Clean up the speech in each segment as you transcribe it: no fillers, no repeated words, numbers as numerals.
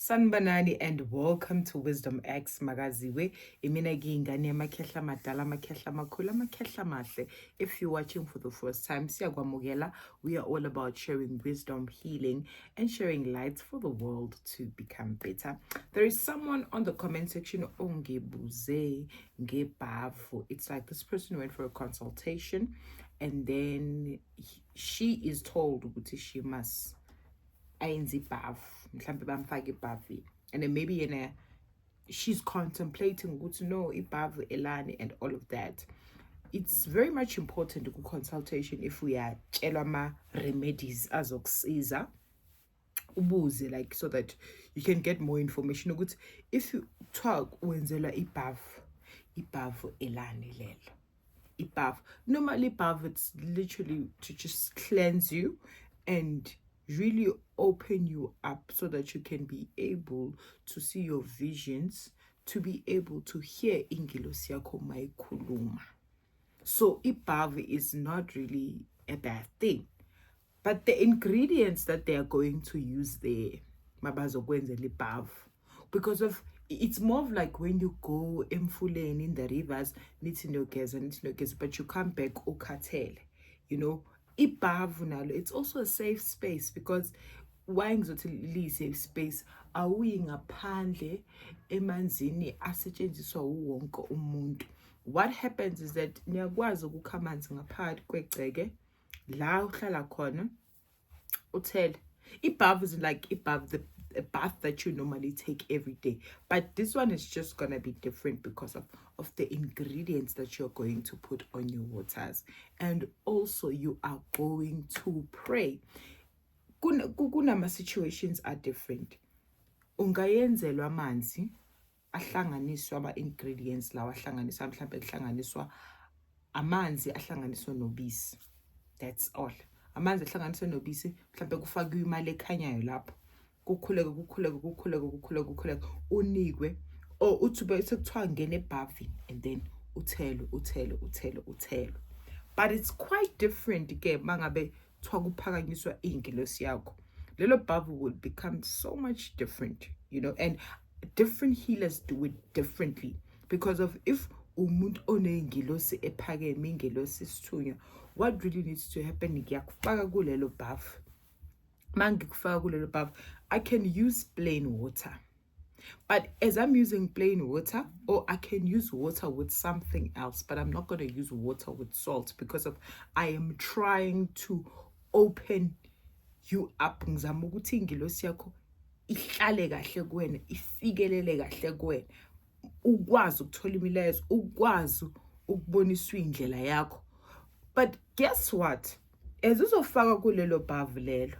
Sanbanani and welcome to Wisdom X Magaziwe. Imina ngingane amakhehla madala amakhehla amakhulu amakhehla mahle. If you're watching for the first time, siyakwamukela. We are all about sharing wisdom, healing, and sharing light for the world to become better. There is someone on the comment section ongebuze ngebavu. It's like this person went for a consultation and then she is told ukuthi she must ayenze ibhavu mhlambe bamfake ibhavu and then maybe she's contemplating ukuthi no ibhavu elani and all of that. It's very much important to consultation if we are tshelwa ama-remedies azokusiza ubuze, like, so that you can get more information ukuthi if you talk wenzelwa ibhavu elani lelo ibhavu. Normally ibhavu, it's literally to just cleanse you and really open you up so that you can be able to see your visions, to be able to hear ingilosi yakho mayikhuluma. So ibhavu is not really a bad thing, but the ingredients that they are going to use there mabazokwenzela ibhavu, because of it's more of like when you go emfuleni in the rivers, nithi nogeza, but you come back ukhathele, you know. Ibhavu nalo, it's also a safe space, because why ngizothi safe space, awuyi ngaphandle emanzini asetshenziswa uwonke umuntu. What happens is that niyakwazi ukukha amanzi ngaphakathi kwegceke la uhlala khona uthele. Ibhavu is like ibhavu, a bath that you normally take every day, but this one is just gonna be different because of the ingredients that you're going to put on your waters. And also you are going to pray. Kunama situations are different. Ungayenzelwa amanzi ahlanganiswa ama-ingredients lawa ahlanganiswa, mhlambe kuhlanganiswa amanzi ahlanganiswa nobisi, that's all. Amanzi ahlanganiswa nobisi, mhlambe kufakiwe imali ekhanyayo lapho, kukhuleke unikwe, or uthi bese kuthiwa ngene ebhavini and then uthelo. But it's quite different ke mangabe kuthiwa kuphakanyiswa ingilosi yakho. Lelo bhavu will become so much different, you know, and different healers do it differently because of if umuntu onengilosi ephakeme ingilosi isithunywa, what really needs to happen ngiyakufaka kulelo bhavu. Mangikufaka kulelo bhavu, I can use plain water, but as I'm using plain water, or I can use water with something else, but I'm not going to use water with salt because of I am trying to open you up. Ngizama ukuthi ingilosi yakho ihlale kahle kuwena, ifikelele kahle kuwena, ukwazi ukuthola imilayezo, ukwazi ukuboniswa indlela yakho. But guess what? As uzofaka kulelo bhavu lelo,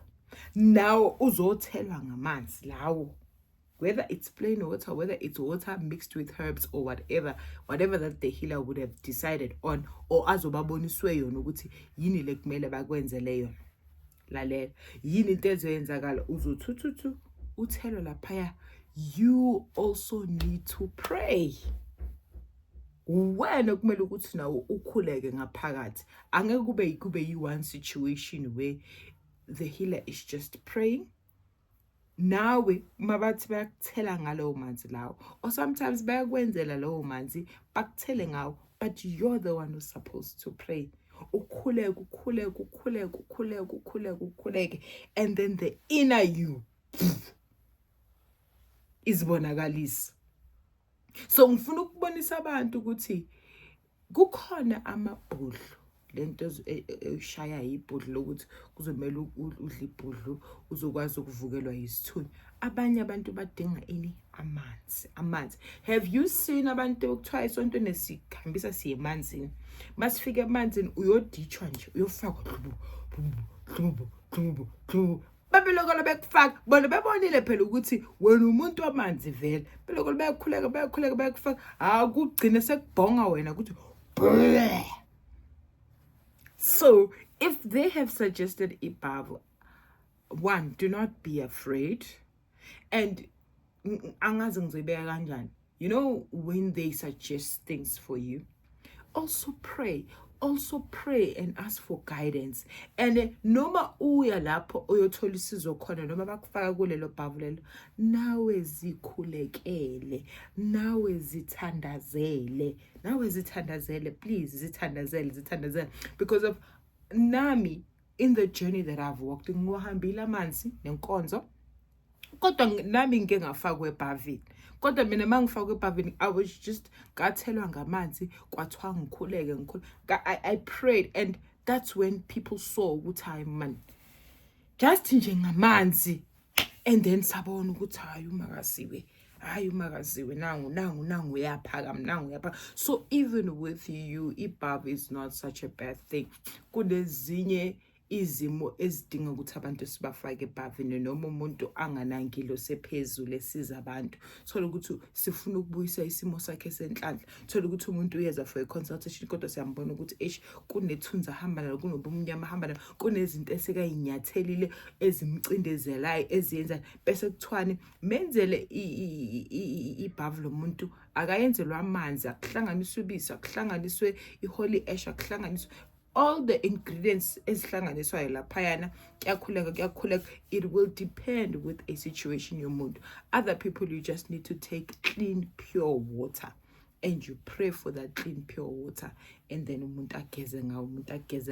now uzothelwa ngamanzi lawo, whether it's plain water, whether it's water mixed with herbs or whatever that the healer would have decided on, or azobaboniswe yona ukuthi yini le kumele bakwenzele yona. Lalela, yini into ezoyenzakala, uzothuthu uthelwa laphaya. You also need to pray. Wena kumele ukuthi nawo ukhuleke ngaphakathi. Angeke kube yi-one situation where the healer is just praying. Nawe mabathi bayakuthela ngalowo manzi lawo, or sometimes bayakwenzela lowo manzi bakuthele ngawo, but you're the one who's supposed to pray. Ukhuleke, and then the inner you isibonakalisa. So ngifuna ukubonisa abantu ukuthi kukhona amabhudlu, lento eshaya ibhudlu lokuthi kuzomela udle ibhudlu uzokwazi ukuvukelwa yisithunywa. Abanye abantu badinga ini? Amanzi. Have you seen abantu okuthiwa isontweni esikhambisa siye emanzini, masifika emanzini uyoditshwa nje, uyofakwa hlubu babelokolo bekufaka, bona bebonile phela ukuthi wena umuntu wamanzi vele, belokolo bayakhuleka bayakufaka, akugcine sekubhonga wena ukuthi. So if they have suggested ibhavu, one, do not be afraid. And angazi ngizoyibeka kanjani, you know, when they suggest things for you, also pray. also pray and ask for guidance. And noma uya lapho uyothola isizo khona noma bakufaka kulelo bhavu lelo, nawe zikhulekele, nawe zithandazele, please zithandazele, because of nami in the journey that I've walked, ngiwahambile amanzi nenkonzo, kodwa nami ngike ngafakwa ebhavini. Kodwa mina mangifakwa ebhavini, I was just ngathelwa ngamanzi kwathiwa ngikhuleke. I prayed, and that's when people saw ukuthi hayi man, just nje ngamanzi, and then sabona ukuthi hayi umakaziwe nangu uyaphakama. So even with you, ibhavu is not such a bad thing. Kunezinye izimo ezidinga ukuthi abantu sibafake ebhavini noma umuntu anganangilo sephezulu esiza abantu. Thola ukuthi sifuna ukubuyisa isimo sakhe senhlanhla. Thola ukuthi umuntu uyeza for a consultation kodwa siyambona ukuthi kunethunza hamba nalo, kunobumnyama hamba nalo, kunezinto esekayinyatheli ezimcindezelayo eziyenza, bese kuthwani menzele ibhavu lo muntu akayenzelwa amanzi, akuhlanganiswe ubisi, akuhlanganiswe iholy ash, akuhlanganiswe all the ingredients ezihlanganiswayo laphayana. Kuyakhuleka. It will depend with a situation yomuntu. Other people, you just need to take clean pure water and you pray for that clean pure water, and then umuntu ageze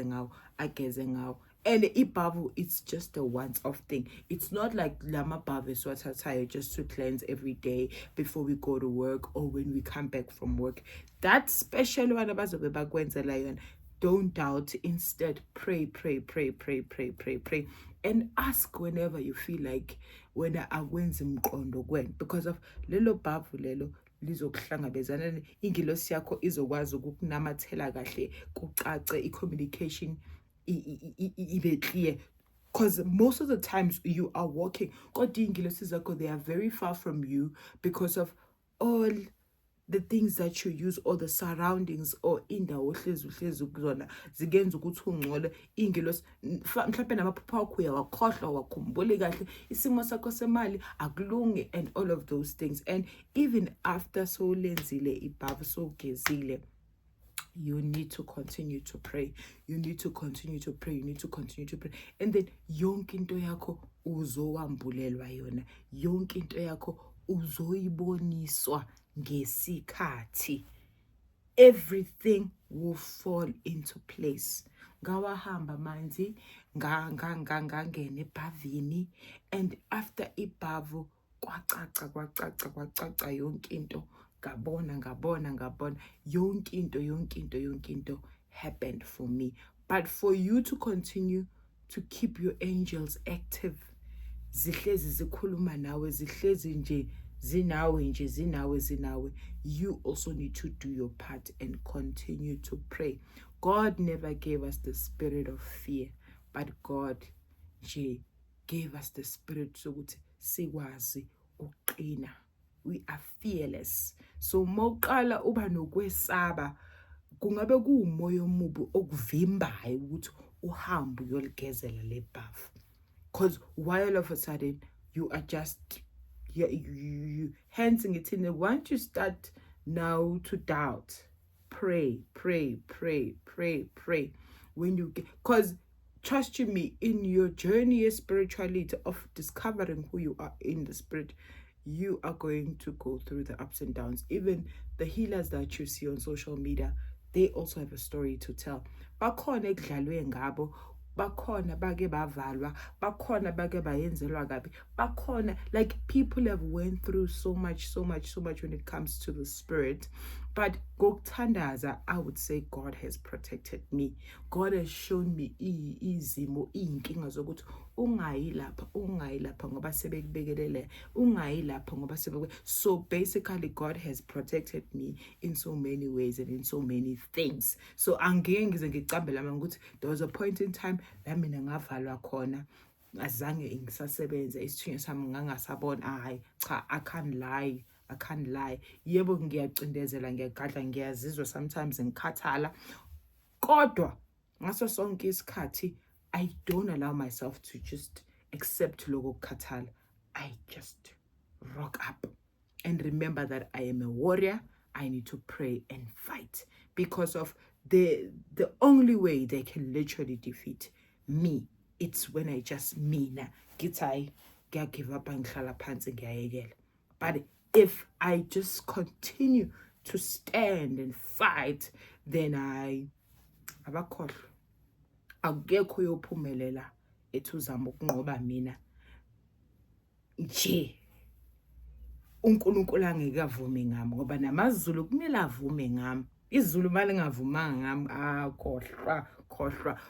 ngawo. And ibhavu, it's just a once-off thing. It's not like lama bhavu esiwathathayo just to cleanse every day before we go to work or when we come back from work. That special one abazobe bakwenzela yona, don't doubt. Instead, pray. And ask whenever you feel like when akwenza umqondo kwen, because of lelo bhavu lelo lizokuhlangabezana, ingilosi yakho izokwazi ukukunamathela kahle, kucace, i-communication ibe clear. Because most of the times you are walking, kodwa ingilosi zakho, they are very far from you because of all the things that you use, or the surroundings, or indawo ohlezi kuzona zigenza ukuthi ungcole. Ingilosi mhlawumbe namaphupho akho uyawakhohlwa, wakhumbule kahle, isimo sakho semali akulungi, and all of those things. And even after sowulenzile ibhavu, sowugezile, you need to continue to pray. And then yonke into yakho uzowambulelwa yona, yonke into yakho uzoyiboniswa ngesikhathi. Everything will fall into place. Ngawahamba manzi, ngangena ebhavini, and after ibhavu kwacaca yonke into. Ngabona yonke into happened for me. But for you to continue to keep your angels active, zihlezi zikhuluma nawe, zihlezi nje zinawe, you also need to do your part and continue to pray. God never gave us the spirit of fear, but God gave us the spirit sokuthi sikwazi uqina. We are fearless. So mawuqala uba nokwesaba, kungabe kuumoya omubi okuvimbayo ukuthi uhambe uyoligezela lebhavu. Because why all of a sudden you are just hence ngithini, once you start now to doubt, pray. When you get, because trust you me, in your journey of spirituality, of discovering who you are in the spirit, you are going to go through the ups and downs. Even the healers that you see on social media, they also have a story to tell. Bakhona ekudlalwe ngabo, bakhona bake bavalwa, bakhona bake bayenzelwa kabi, bakhona, like, people have went through so much when it comes to the spirit. But ngokuthandaza, I would say God has protected me. God has shown me izimo, inkinga zokuthi ungayi lapha ngoba sebekubekelele, ungayi lapha ngoba sebekwe. So basically God has protected me in so many ways and in so many things. So angeke ngize ngicambela manje ukuthi there was a point in time la mina ngavalwa khona, azange ngisasebenza, isithunywa sami ngangasabona. Hayi cha, I can't lie. Yebo ngiyacindezela, ngiyagadla, ngiyazizwa sometimes ngikhathala, kodwa ngaso sonke isikhathi I don't allow myself to just accept logo kukhathala. I just rock up and remember that I am a warrior. I need to pray and fight, because of the only way they can literally defeat me, it's when I just mina ngithi give up angihlala phansi ngiyayekela. But if I just continue to stand and fight, then abakhohlwa akekho yophumelela ethi uzama ukunqoba mina nje. uNkulunkulu angeke avume ngami ngoba namaZulu kumele avume ngami. Izulu mali ngavumanga ngami khohlwa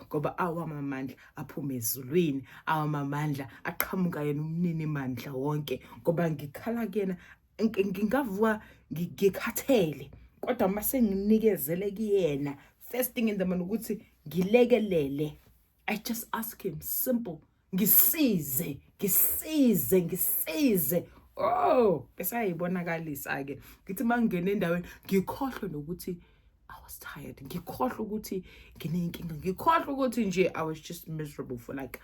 ngoba awamamandla aphuma ezulwini, awamamandla aqhamuka yena umnini mandla wonke ngoba ngikhala kuyena ngingavuka ngikhathele kodwa mase nginikezele kuyena first thing in the morning ukuthi ngilekelele. I just ask him simple, ngisize. Oh, bese ayibonakalisa ke ngithi mangene endaweni ngikhohlwe nokuthi I was tired, ngikhohlwe ukuthi nginenkinga, ngikhohlwe ukuthi nje I was just miserable for like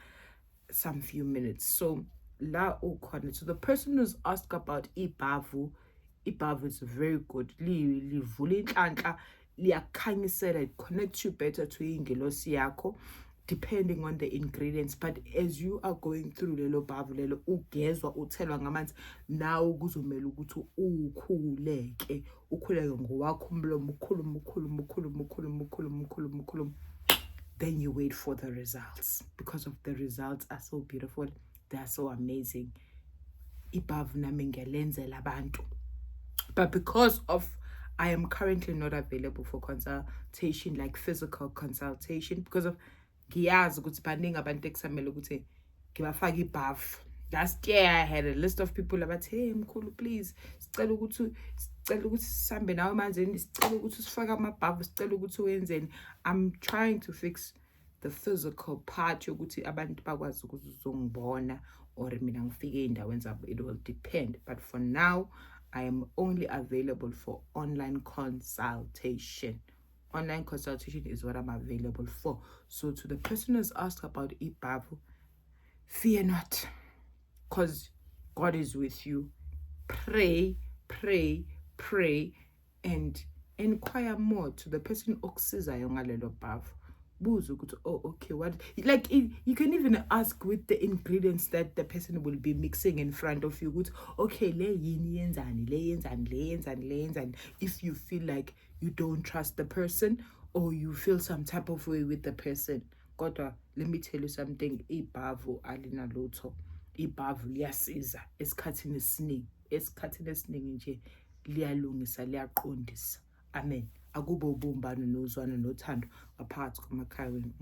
some few minutes. So la ukhona, so the person who's asked about ibhavu is very good. Livula inhlanhla, liyakhanyisela, it connects you better to ingelosi yakho depending on the ingredients. But as you are going through lelo bhavu lelo ugezwa uthelwa ngamanzi, nawe kuzomela ukuthi ukhuleke ngowakho umlomo ukhuluma. Then you wait for the results, because of the results are so beautiful, they are so amazing. Ibhavu nami ngiyalenzela abantu, but because of I am currently not available for consultation, like physical consultation, because of ngiyazi ukuthi baningi abantu ekusamele ukuthi ngibafake ibhavu. Last year I had a list of people abathi, hey mkhulu please sicela ukuthi sihambe nawe emanzini, sicela ukuthi sifake amabhavu, sicela ukuthi wenzeni. I'm trying to fix the physical part yokuthi abantu bakwazi ukuthi uzongibona or mina ngifike endaweni zabo. It will depend, but for now I am only available for online consultation. Online consultation is what I'm available for. So to the person who's asked about ibhavu, fear not, because God is with you. Pray, and inquire more. To the person okusizayo ngalelo bhavu, buza ukuthi, oh okay, what, like you can even ask with the ingredients that the person will be mixing in front of you, ukuthi okay le yini yenzani. If you feel like you don't trust the person or you feel some type of way with the person, kodwa let me tell you something, ibhavu alinalutho. Ibhavu liyasiza esikhathini esiningi nje, liyalungisa, liyaqondisa. Amen. Akube ubumbano nozwana nothando ngaphakathi kwamakhaya wenu.